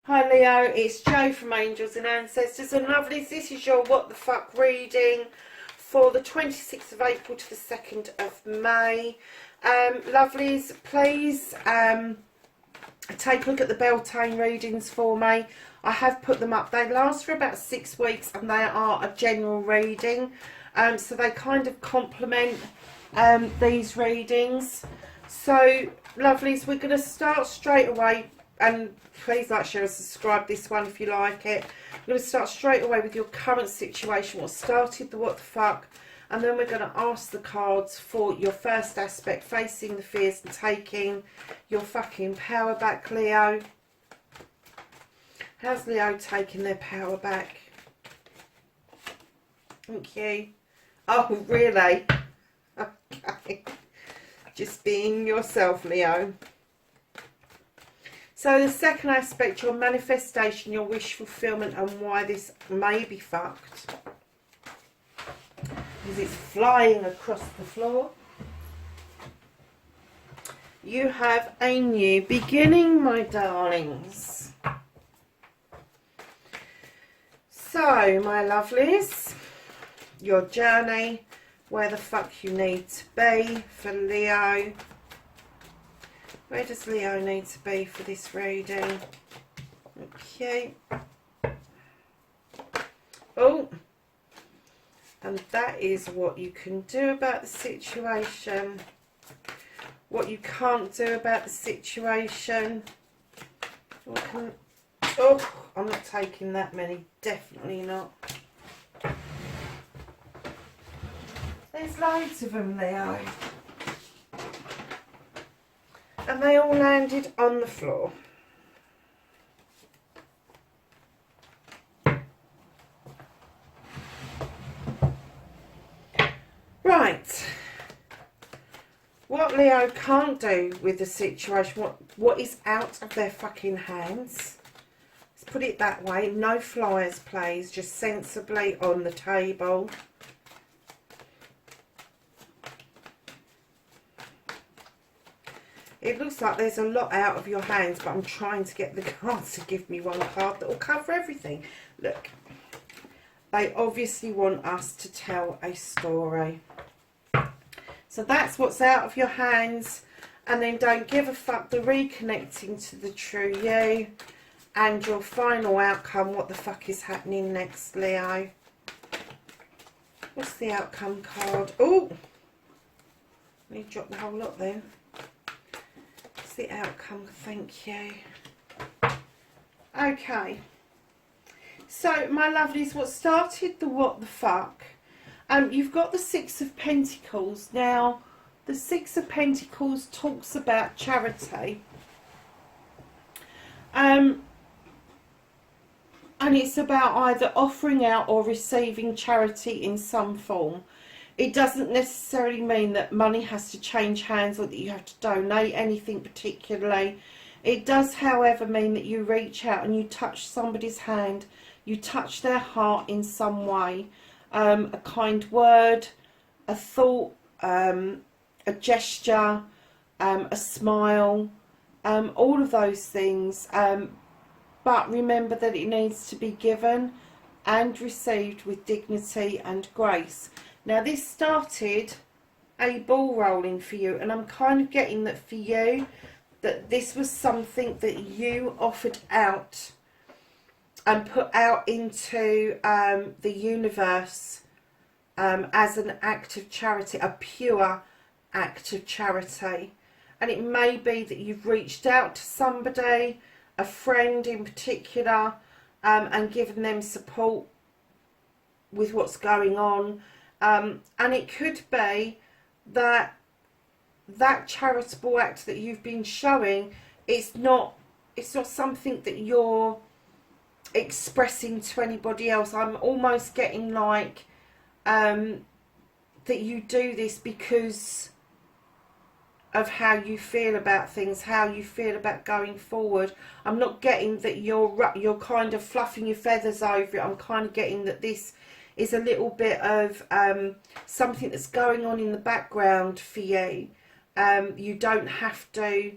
Hi Leo, it's Jo from Angels and Ancestors, and lovelies, this is your What the Fuck reading for the 26th of April to the 2nd of May. Lovelies, please take a look at the Beltane readings for me. I have put them up. They last for about 6 weeks and they are a general reading, so they kind of complement these readings. So lovelies, we're going to start straight away. And please like, share and subscribe this one if you like it. We're going to start straight away with your current situation, what started the what the fuck, and then we're going to ask the cards for your first aspect, facing the fears and taking your fucking power back, Leo. How's Leo taking their power back? Thank you. Oh, really? Okay. Just being yourself, Leo. So the second aspect, your manifestation, your wish fulfillment, and why this may be fucked. Because it's flying across the floor. You have a new beginning, my darlings. So, my lovelies, your journey, where the fuck you need to be for Leo. Where does Leo need to be for this reading? Okay. Oh. And that is what you can do about the situation. What you can't do about the situation. Oh, I'm not taking that many. Definitely not. There's loads of them, Leo. And they all landed on the floor. Right. What Leo can't do with the situation, what is out of their fucking hands. Let's put it that way. No flyers, please. Just sensibly on the table. It looks like there's a lot out of your hands, but I'm trying to get the cards to give me one card that will cover everything. Look, they obviously want us to tell a story. So that's what's out of your hands. And then don't give a fuck, the reconnecting to the true you. And your final outcome, what the fuck is happening next, Leo? What's the outcome card? Oh! Let me drop the whole lot then. The outcome, thank you. Okay, so my lovelies, what started the what the fuck, you've got the Six of Pentacles. Now the Six of Pentacles talks about charity, and it's about either offering out or receiving charity in some form. It doesn't necessarily mean that money has to change hands or that you have to donate anything particularly. It does, however, mean that you reach out and you touch somebody's hand, you touch their heart in some way. A kind word, a thought, a gesture, a smile, all of those things. But remember that it needs to be given and received with dignity and grace. Now this started a ball rolling for you, and I'm kind of getting that for you, that this was something that you offered out and put out into the universe as an act of charity, a pure act of charity. And it may be that you've reached out to somebody, a friend in particular, and given them support with what's going on. And it could be that that charitable act that you've been showing, it's not something that you're expressing to anybody else. I'm almost getting like that you do this because of how you feel about things, how you feel about going forward. I'm not getting that you're kind of fluffing your feathers over it. I'm kind of getting that this is a little bit of something that's going on in the background for you. You don't have to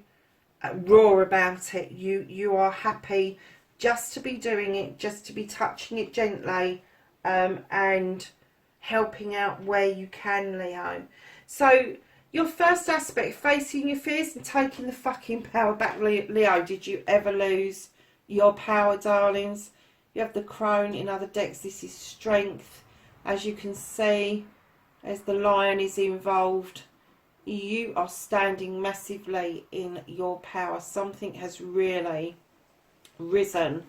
roar about it. You are happy just to be doing it, just to be touching it gently, and helping out where you can, Leo. So your first aspect, facing your fears and taking the fucking power back, Leo. Did you ever lose your power, darlings? You have the crone in other decks. This is strength. As you can see, as the lion is involved, you are standing massively in your power. Something has really risen.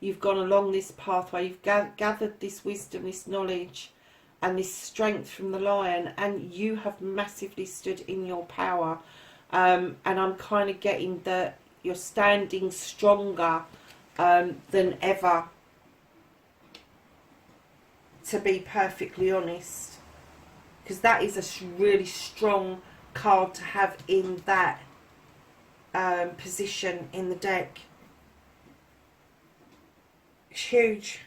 You've gone along this pathway. You've gathered this wisdom, this knowledge, and this strength from the lion, and you have massively stood in your power. And I'm kind of getting that you're standing stronger than ever, to be perfectly honest, because that is a really strong card to have in that position in the deck. It's huge.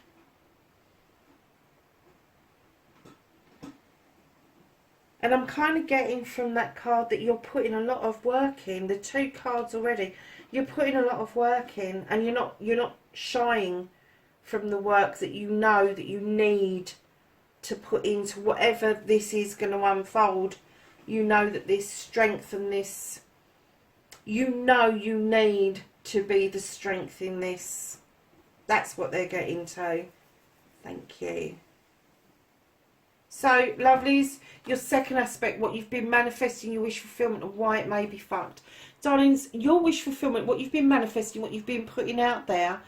And I'm kind of getting from that card that you're putting a lot of work in. The 2 cards already, you're putting a lot of work in, and you're not shying from the work that you know that you need to put into whatever this is going to unfold. You know that this strength and this, you know you need to be the strength in this. That's what they're getting to. Thank you. So, lovelies, your second aspect, what you've been manifesting, your wish fulfillment, and why it may be fucked. Darlings, your wish fulfillment, what you've been manifesting, what you've been putting out there,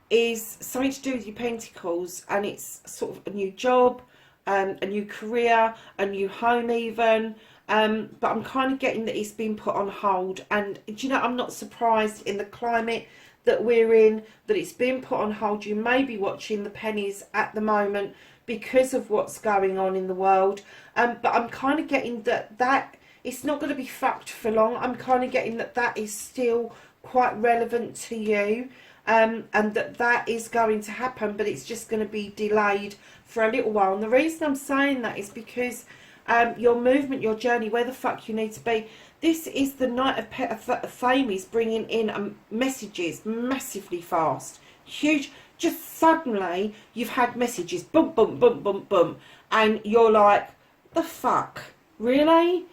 is something to do with your pentacles. And it's sort of a new job, a new career, a new home even. But I'm kind of getting that it's been put on hold. And, do you know, I'm not surprised in the climate that we're in, that it's been put on hold. You may be watching the pennies at the moment because of what's going on in the world, but I'm kind of getting that it's not going to be fucked for long. I'm kind of getting that is still quite relevant to you, and that is going to happen, but it's just going to be delayed for a little while. And the reason I'm saying that is because your movement, your journey, where the fuck you need to be. This is the Knight of Fame is bringing in messages massively fast, huge. Just suddenly you've had messages, boom, boom, boom, boom, boom, and you're like, the fuck, really?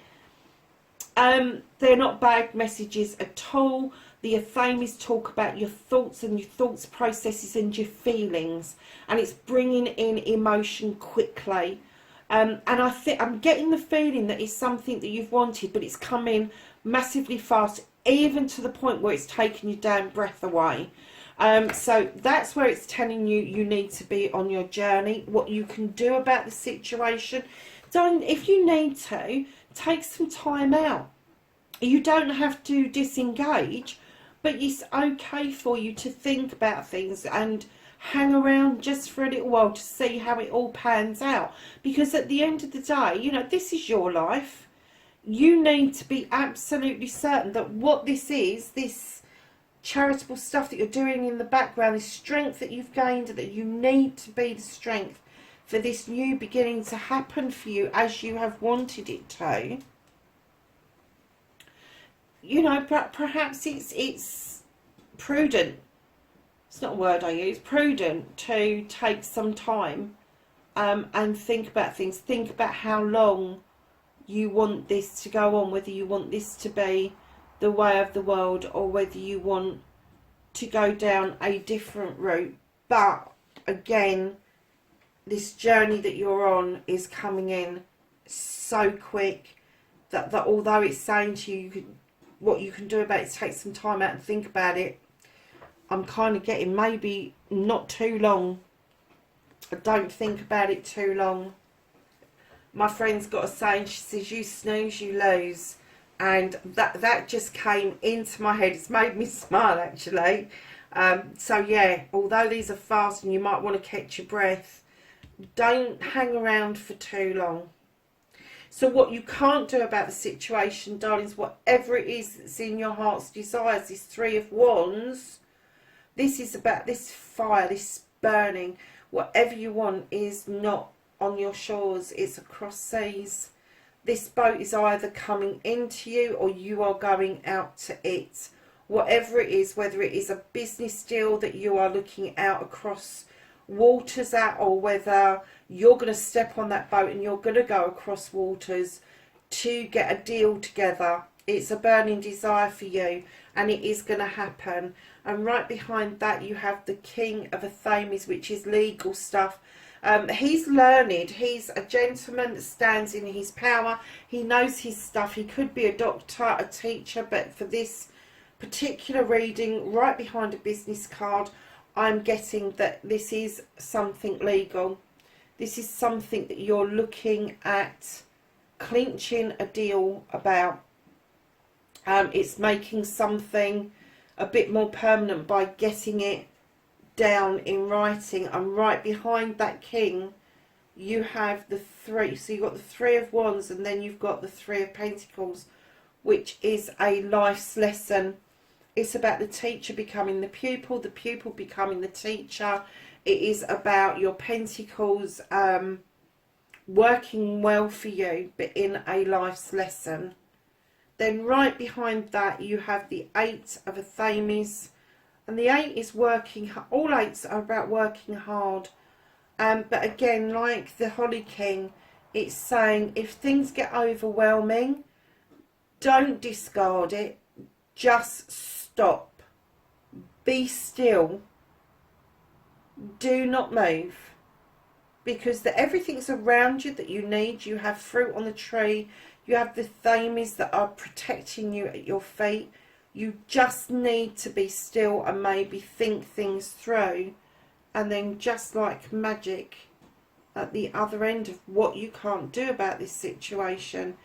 They're not bad messages at all. The Athames talk about your thoughts and your thoughts processes and your and it's bringing in emotion quickly. And I think I'm getting the feeling that it's something that you've wanted, but it's coming massively fast, even to the point where it's taking your damn breath away. So that's where it's telling you you need to be on your journey, what you can do about the situation. Don't, if you need to, take some time out. You don't have to disengage, but it's okay for you to think about things and hang around just for a little while to see how it all pans out. Because at the end of the day, you know, this is your life. You need to be absolutely certain that what this is, this charitable stuff that you're doing in the background, this strength that you've gained, that you need to be the strength for this new beginning to happen for you as you have wanted it to. You know, perhaps it's prudent. It's not a word I use. Prudent to take some time and think about things. Think about how long you want this to go on, whether you want this to be the way of the world or whether you want to go down a different route. But again, this journey that you're on is coming in so quick that although it's saying to you, what you can do about it is take some time out and think about it. I'm kind of getting maybe not too long. I don't think about it too long. My friend's got a saying, she says, you snooze, you lose. And that just came into my head. It's made me smile, actually. So, yeah, although these are fast and you might want to catch your breath, don't hang around for too long. So what you can't do about the situation, darlings, whatever it is that's in your heart's desires, this 3 of Wands, this is about this fire, this burning. Whatever you want is not on your shores, it's across seas. This boat is either coming into you or you are going out to it. whatever it is, whether it is a business deal that you are looking out across waters at, or whether you're going to step on that boat and you're going to go across waters to get a deal together. It's a burning desire for you, and it is going to happen. And right behind that you have the King of Athames, which is legal stuff. He's learned. He's a gentleman that stands in his power. He knows his stuff. He could be a doctor, a teacher, but for this particular reading, right behind a business card, I'm getting that this is something legal. This is something that you're looking at clinching a deal about. It's making something a bit more permanent by getting it down in writing. And right behind that king you have the three. So you've got the Three of Wands, and then you've got the Three of Pentacles, which is a life's lesson. It's about the teacher becoming the pupil becoming the teacher. It is about your pentacles working well for you, but in a life's lesson. Then right behind that you have the Eight of Athames, and the Eight is working. All eights are about working hard, but again, like the Holly King, it's saying if things get overwhelming, don't discard it, just stop, be still, do not move, because everything's around you that you need. You have fruit on the tree, you have the Thames that are protecting you at your feet. You just need to be still and maybe think things through, and then just like magic, at the other end of what you can't do about this situation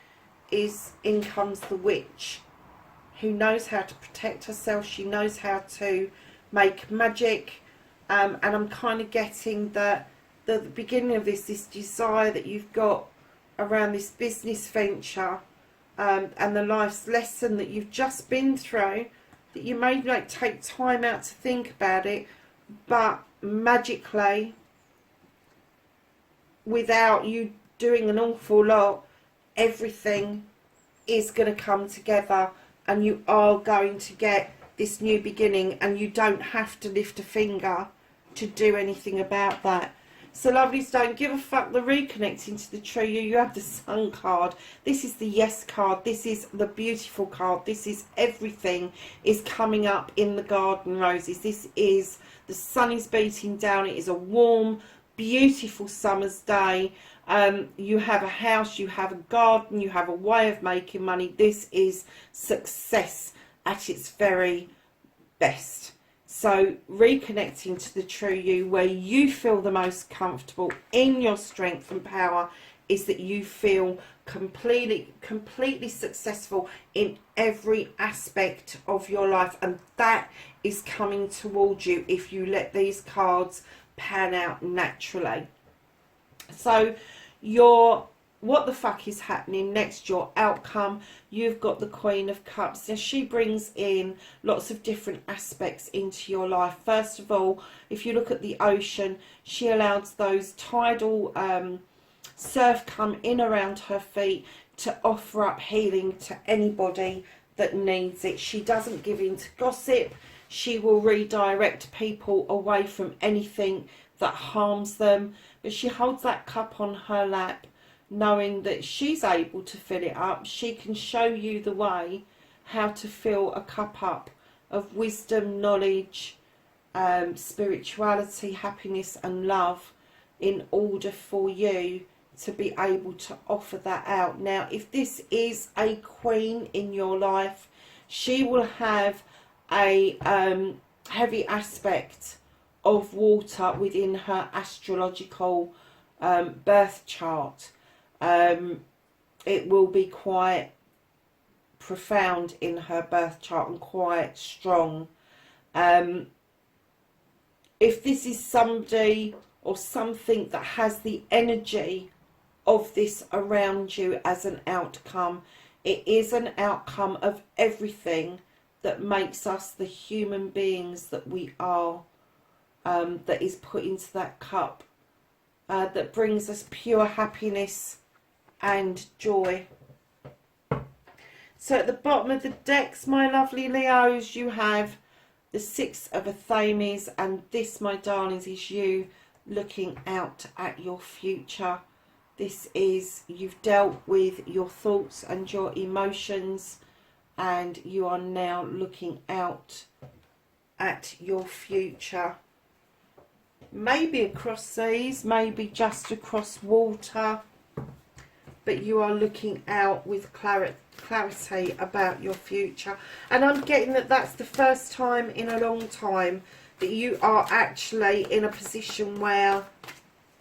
is in comes the witch, who knows how to protect herself. She knows how to make magic, and I'm kind of getting that the beginning of this desire that you've got around this business venture, and the life's lesson that you've just been through, that you may like take time out to think about it, but magically, without you doing an awful lot, everything is going to come together, and you are going to get this new beginning, and you don't have to lift a finger to do anything about that. So lovelies, don't give a fuck. The reconnecting to the true you have the Sun card. This is the Yes card. This is the beautiful card. This is everything is coming up in the garden roses. This is the sun is beating down. It is a warm, beautiful summer's day. You have a house, you have a garden, you have a way of making money. This is success at its very best. So reconnecting to the true you, where you feel the most comfortable in your strength and power, is that you feel completely successful in every aspect of your life, and that is coming towards you if you let these cards pan out naturally. So what the fuck is happening next, your outcome. You've got the Queen of Cups. Now she brings in lots of different aspects into your life. First of all, if you look at the ocean, she allows those tidal surf come in around her feet to offer up healing to anybody that needs it. She doesn't give in to gossip. She will redirect people away from anything that harms them, but she holds that cup on her lap, knowing that she's able to fill it up. She can show you the way how to fill a cup up of wisdom, knowledge, spirituality, happiness and love, in order for you to be able to offer that out. Now, if this is a queen in your life, she will have a heavy aspect of water within her astrological birth chart. It will be quite profound in her birth chart and quite strong. If this is somebody or something that has the energy of this around you as an outcome, it is an outcome of everything that makes us the human beings that we are, that is put into that cup, that brings us pure happiness and joy. So at the bottom of the decks, my lovely Leos, you have the Six of Athames, and this, my darlings, is you looking out at your future. This is, you've dealt with your thoughts and your emotions, and you are now looking out at your future. Maybe across seas, maybe just across water, but you are looking out with clarity about your future. And I'm getting that that's the first time in a long time that you are actually in a position where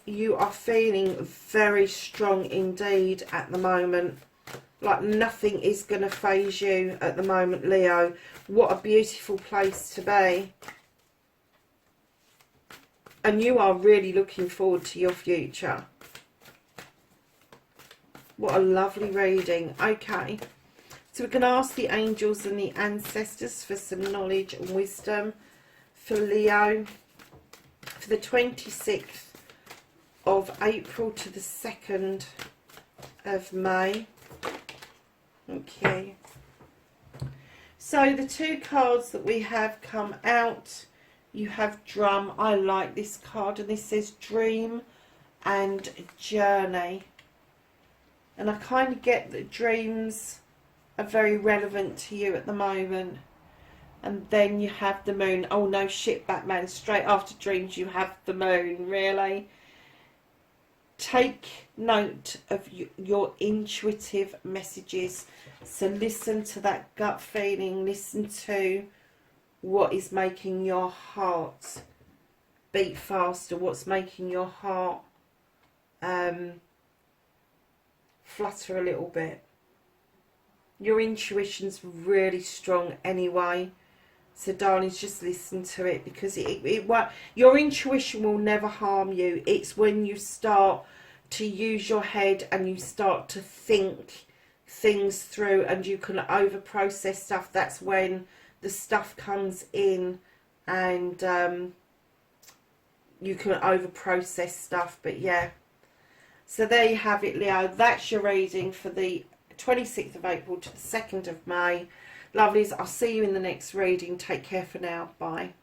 you are feeling very strong indeed at the moment. Like nothing is going to faze you at the moment, Leo. What a beautiful place to be. And you are really looking forward to your future. What a lovely reading. Okay. So we're going to ask the angels and the ancestors for some knowledge and wisdom for Leo for the 26th of April to the 2nd of May. Okay. So the two cards that we have come out, you have Drum. I like this card, and this says Dream and Journey. And I kind of get that dreams are very relevant to you at the moment. And then you have the Moon. Oh no, shit, Batman. Straight after dreams you have the Moon. Really? Take note of your intuitive messages. So listen to that gut feeling. Listen to what is making your heart beat faster. What's making your heart flutter a little bit. Your intuition's really strong anyway. So darlings, just listen to it, because your intuition will never harm you. It's when you start to use your head and you start to think things through and you can over process stuff. That's when the stuff comes in, and you can over process stuff. But yeah, so there you have it, Leo. That's your reading for the 26th of April to the 2nd of May. Lovelies, I'll see you in the next reading. Take care for now. Bye.